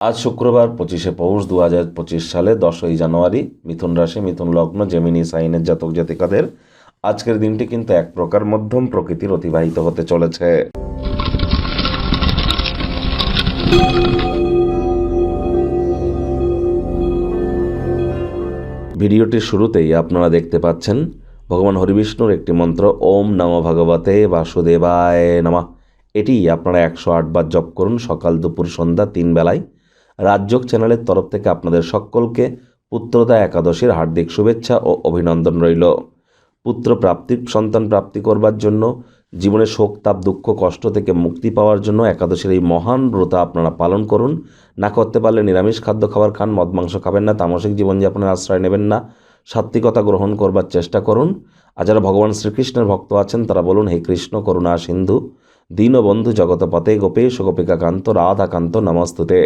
আজ শুক্রবার 25শে পৌষ 2025 সালে 10ই জানুয়ারি। মিথুন রাশি, মিথুন লগ্ন, জেমিনি সাইনের জাতক জাতিকাদের আজকের দিনটি কিন্তু এক প্রকার মধ্যম প্রকৃতির অতিবাহিত হতে চলেছে। ভিডিওটির শুরুতেই আপনারা দেখতে পাচ্ছেন ভগবান হরিবিষ্ণুর একটি মন্ত্র, ওম নমো ভগবতে বাসুদেবায় নমঃ। এটি আপনারা 108 বার জপ করুন সকাল, দুপুর, সন্ধ্যা 3 বেলায়। রাজযোগ চ্যানেলের তরফ থেকে আপনাদের সকলকে পুত্রদা একাদশীর হার্দিক শুভেচ্ছা ও অভিনন্দন রইল। পুত্র প্রাপ্তি, সন্তান প্রাপ্তি করবার জন্য, জীবনে শোক, তাপ, দুঃখ, কষ্ট থেকে মুক্তি পাওয়ার জন্য একাদশীর এই মহান ব্রত আপনারা পালন করুন। না করতে পারলে নিরামিষ খাদ্য খাবার খান, মদ মাংস খাবেন না, তামসিক জীবনযাপনের আশ্রয় নেবেন না, সাত্ত্বিকতা গ্রহণ করবার চেষ্টা করুন। আর যারা ভগবান শ্রীকৃষ্ণের ভক্ত আছেন তারা বলুন, হে কৃষ্ণ করুণা সিন্ধু দীনবন্ধু জগতপতে গোপেশ গোপিকাকান্ত রাধাকান্ত নমস্তুতে।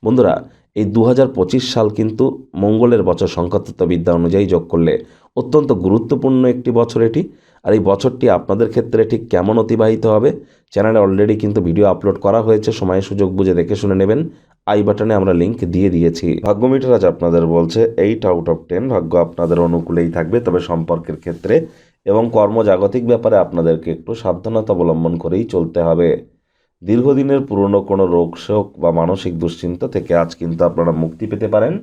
বন্ধুরা, এই 2025 সাল কিন্তু মঙ্গলের বছর, সংখ্যাতত্ত্ববিদ্যা অনুযায়ী যোগ করলে অত্যন্ত গুরুত্বপূর্ণ একটি বছর এটি। আর এই বছরটি আপনাদের ক্ষেত্রে ঠিক কেমন অতিবাহিত হবে, চ্যানেলে অলরেডি কিন্তু ভিডিও আপলোড করা হয়েছে, সময় সুযোগ বুঝে দেখে শুনে নেবেন। আই বাটনে আমরা লিঙ্ক দিয়ে দিয়েছি। ভাগ্য মিটার আজ আপনাদের বলছে 8 আউট অফ 10 ভাগ্য আপনাদের অনুকূলেই থাকবে, তবে সম্পর্কের ক্ষেত্রে এবং কর্মজাগতিক ব্যাপারে আপনাদেরকে একটু সাবধানতা অবলম্বন করেই চলতে হবে। দীর্ঘদিনের পুরনো কোনো রোগ শোক বা মানসিক দুশ্চিন্তা থেকে আজ কিন্তু আপনারা মুক্তি পেতে পারেন।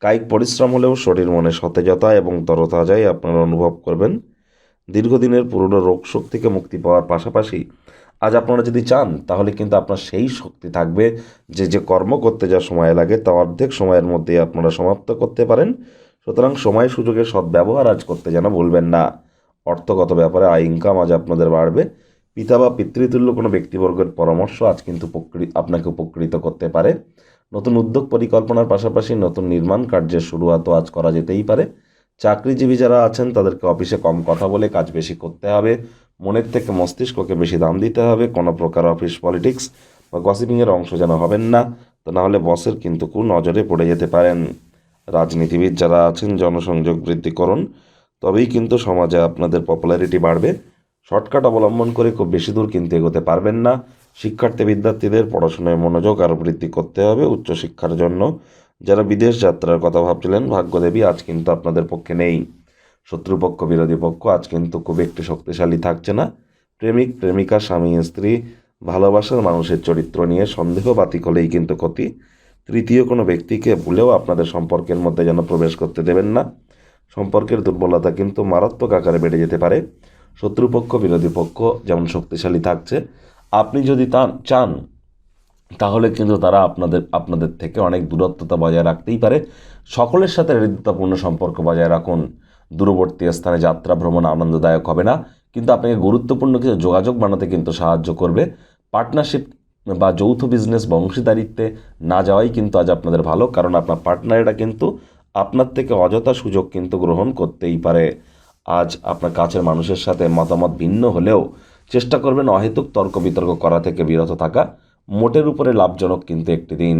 কায়িক পরিশ্রম হলেও শরীর মনে সতেজতা এবং তরতাজাই আপনারা অনুভব করবেন। দীর্ঘদিনের পুরনো রোগ শোক থেকে মুক্তি পাওয়ার পাশাপাশি আজ আপনারা যদি চান তাহলে কিন্তু আপনার সেই শক্তি থাকবে যে কর্ম করতে যা সময় লাগে তা অর্ধেক সময়ের মধ্যেই আপনারা সমাপ্ত করতে পারেন। সুতরাং সময় সুযোগের সদ্ব্যবহার আজ করতে যেন ভুলবেন না। অর্থগত ব্যাপারে আয় ইনকাম আজ আপনাদের বাড়বে। পিতা বা পিতৃতুল্য কোনো ব্যক্তিবর্গের পরামর্শ আজ কিন্তু আপনাকে উপকৃত করতে পারে। নতুন উদ্যোগ পরিকল্পনার পাশাপাশি নতুন নির্মাণ কার্যের শুরুয়াতও আজ করা যেতেই পারে। চাকরিজীবী যারা আছেন তাদেরকে অফিসে কম কথা বলে কাজ বেশি করতে হবে। মনের থেকে মস্তিষ্ককে বেশি দাম দিতে হবে। কোনো প্রকার অফিস পলিটিক্স বা গসিপিংয়ের অংশ যেন হবেন না, তা নাহলে বসের কিন্তু নজরে পড়ে যেতে পারেন। রাজনীতিবিদ যারা আছেন জনসংযোগ বৃদ্ধি করুন, তবেই কিন্তু সমাজে আপনাদের পপুলারিটি বাড়বে। শর্টকাট অবলম্বন করে খুব বেশি দূর কিন্তু এগোতে পারবেন না। শিক্ষার্থী বিদ্যার্থীদের পড়াশোনায় মনোযোগ আরও বৃদ্ধি করতে হবে উচ্চশিক্ষার জন্য। যারা বিদেশ যাত্রার কথা ভাবছিলেন, ভাগ্যদেবী আজ কিন্তু আপনাদের পক্ষে নেই। শত্রুপক্ষ, বিরোধী পক্ষ আজ কিন্তু খুব একটি শক্তিশালী থাকছে না। প্রেমিক প্রেমিকা, স্বামী স্ত্রী, ভালোবাসার মানুষের চরিত্র নিয়ে সন্দেহ বাতিক হলেই কিন্তু ক্ষতি। তৃতীয় কোনো ব্যক্তিকে ভুলেও আপনাদের সম্পর্কের মধ্যে যেন প্রবেশ করতে দেবেন না। সম্পর্কের দুর্বলতা কিন্তু মারাত্মক আকারে বেড়ে যেতে পারে। শত্রুপক্ষ, বিরোধী পক্ষ যেমন শক্তিশালী থাকছে, আপনি যদি চান তাহলে কিন্তু তারা আপনাদের থেকে অনেক দূরত্বতা বজায় রাখতেই পারে। সকলের সাথে হৃদ্যতাপূর্ণ সম্পর্ক বজায় রাখুন। দূরবর্তী স্থানে যাত্রা ভ্রমণ আনন্দদায়ক হবে না, কিন্তু আপনাকে গুরুত্বপূর্ণ কিছু যোগাযোগ বানাতে কিন্তু সাহায্য করবে। পার্টনারশিপ বা যৌথ বিজনেস বা অংশীদারিত্বে না যাওয়াই কিন্তু আজ আপনাদের ভালো, কারণ আপনার পার্টনারেরা কিন্তু আপনার থেকে অযথা সুযোগ কিন্তু গ্রহণ করতেই পারে। আজ আপনার কাছের মানুষের সাথে মতামত ভিন্ন হলেও চেষ্টা করবেন অহেতুক তর্ক বিতর্ক করা থেকে বিরত থাকা। মোটের উপরে লাভজনক কিন্তু একটি দিন।